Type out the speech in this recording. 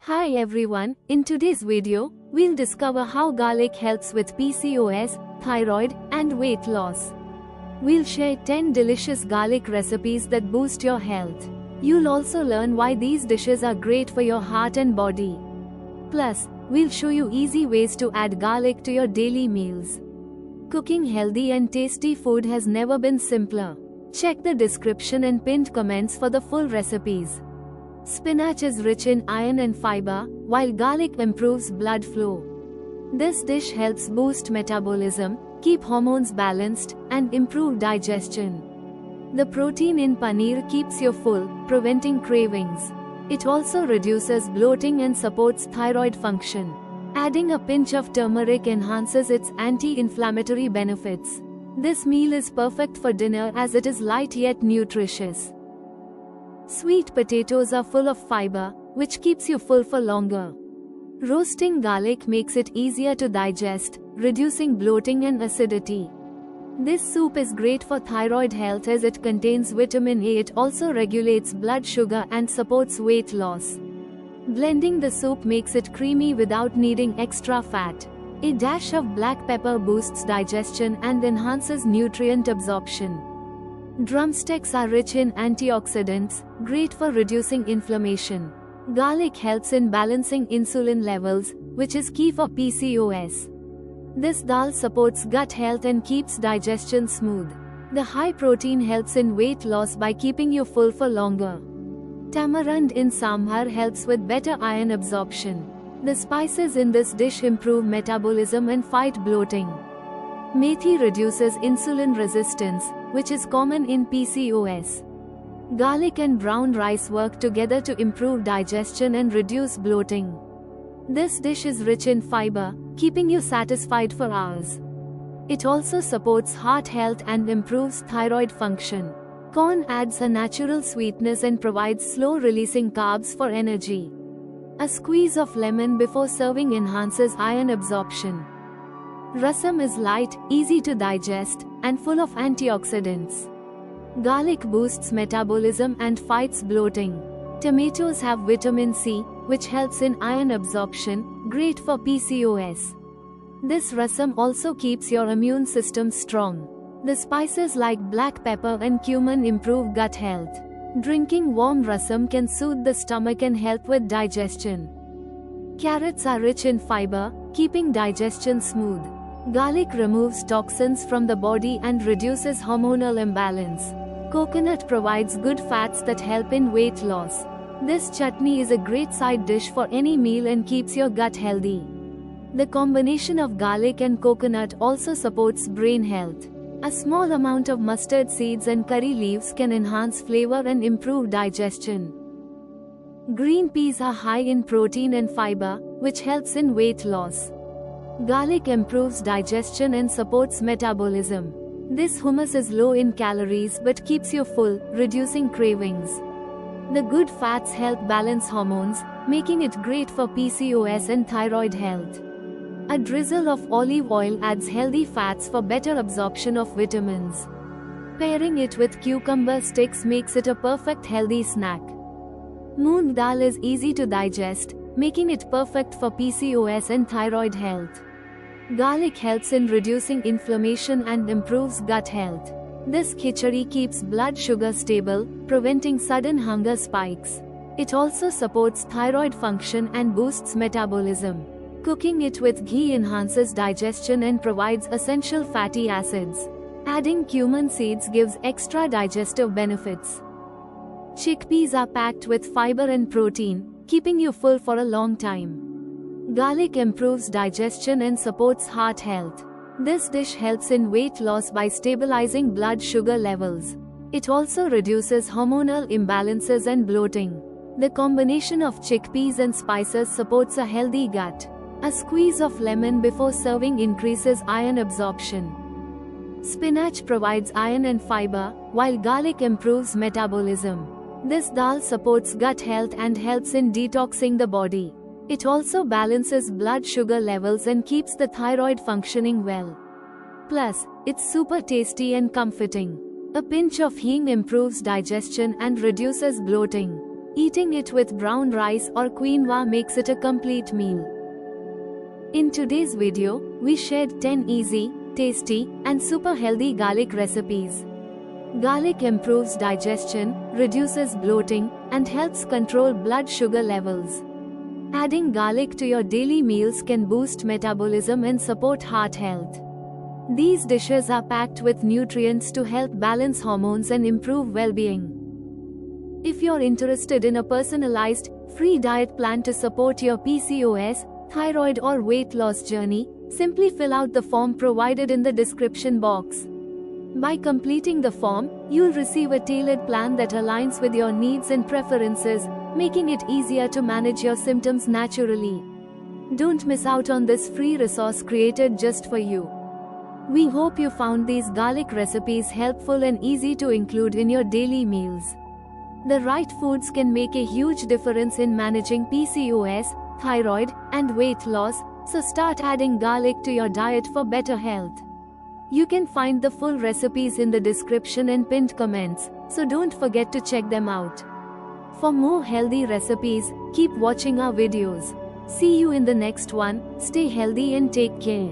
Hi everyone, in today's video, we'll discover how garlic helps with PCOS, thyroid, and weight loss. We'll share 10 delicious garlic recipes that boost your health. You'll also learn why these dishes are great for your heart and body. Plus, we'll show you easy ways to add garlic to your daily meals. Cooking healthy and tasty food has never been simpler. Check the description and pinned comments for the full recipes. Spinach is rich in iron and fiber, while garlic improves blood flow. This dish helps boost metabolism, keep hormones balanced, and improve digestion. The protein in paneer keeps you full, preventing cravings. It also reduces bloating and supports thyroid function. Adding a pinch of turmeric enhances its anti-inflammatory benefits. This meal is perfect for dinner as it is light yet nutritious. Sweet potatoes are full of fiber, which keeps you full for longer. Roasting garlic makes it easier to digest, reducing bloating and acidity. This soup is great for thyroid health as it contains vitamin A. It also regulates blood sugar and supports weight loss. Blending the soup makes it creamy without needing extra fat. A dash of black pepper boosts digestion and enhances nutrient absorption. Drumsticks are rich in antioxidants, great for reducing inflammation. Garlic helps in balancing insulin levels, which is key for PCOS. This dal supports gut health and keeps digestion smooth. The high protein helps in weight loss by keeping you full for longer. Tamarind in sambar helps with better iron absorption. The spices in this dish improve metabolism and fight bloating. Methi reduces insulin resistance, which is common in PCOS. Garlic and brown rice work together to improve digestion and reduce bloating. This dish is rich in fiber, keeping you satisfied for hours. It also supports heart health and improves thyroid function. Corn adds a natural sweetness and provides slow-releasing carbs for energy. A squeeze of lemon before serving enhances iron absorption. Rasam is light, easy to digest, and full of antioxidants. Garlic boosts metabolism and fights bloating. Tomatoes have vitamin C, which helps in iron absorption, great for PCOS. This rasam also keeps your immune system strong. The spices like black pepper and cumin improve gut health. Drinking warm rasam can soothe the stomach and help with digestion. Carrots are rich in fiber, keeping digestion smooth. Garlic removes toxins from the body and reduces hormonal imbalance. Coconut provides good fats that help in weight loss. This chutney is a great side dish for any meal and keeps your gut healthy. The combination of garlic and coconut also supports brain health. A small amount of mustard seeds and curry leaves can enhance flavor and improve digestion. Green peas are high in protein and fiber, which helps in weight loss. Garlic improves digestion and supports metabolism. This hummus is low in calories but keeps you full, reducing cravings. The good fats help balance hormones, making it great for PCOS and thyroid health. A drizzle of olive oil adds healthy fats for better absorption of vitamins. Pairing it with cucumber sticks makes it a perfect healthy snack. Moong dal is easy to digest, making it perfect for PCOS and thyroid health. Garlic helps in reducing inflammation and improves gut health. This khichdi keeps blood sugar stable, preventing sudden hunger spikes. It also supports thyroid function and boosts metabolism. Cooking it with ghee enhances digestion and provides essential fatty acids. Adding cumin seeds gives extra digestive benefits. Chickpeas are packed with fiber and protein, keeping you full for a long time. Garlic improves digestion and supports heart health. This dish helps in weight loss by stabilizing blood sugar levels. It also reduces hormonal imbalances and bloating. The combination of chickpeas and spices supports a healthy gut. A squeeze of lemon before serving increases iron absorption. Spinach provides iron and fiber, while garlic improves metabolism. This dal supports gut health and helps in detoxing the body. It also balances blood sugar levels and keeps the thyroid functioning well. Plus, it's super tasty and comforting. A pinch of hing improves digestion and reduces bloating. Eating it with brown rice or quinoa makes it a complete meal. In today's video, we shared 10 easy, tasty, and super healthy garlic recipes. Garlic improves digestion, reduces bloating, and helps control blood sugar levels. Adding garlic to your daily meals can boost metabolism and support heart health. These dishes are packed with nutrients to help balance hormones and improve well-being. If you're interested in a personalized, free diet plan to support your PCOS, thyroid or weight loss journey, simply fill out the form provided in the description box. By completing the form, you'll receive a tailored plan that aligns with your needs and preferences, making it easier to manage your symptoms naturally. Don't miss out on this free resource created just for you. We hope you found these garlic recipes helpful and easy to include in your daily meals. The right foods can make a huge difference in managing PCOS, thyroid, and weight loss, so start adding garlic to your diet for better health. You can find the full recipes in the description and pinned comments, so don't forget to check them out. For more healthy recipes, keep watching our videos. See you in the next one. Stay healthy and take care.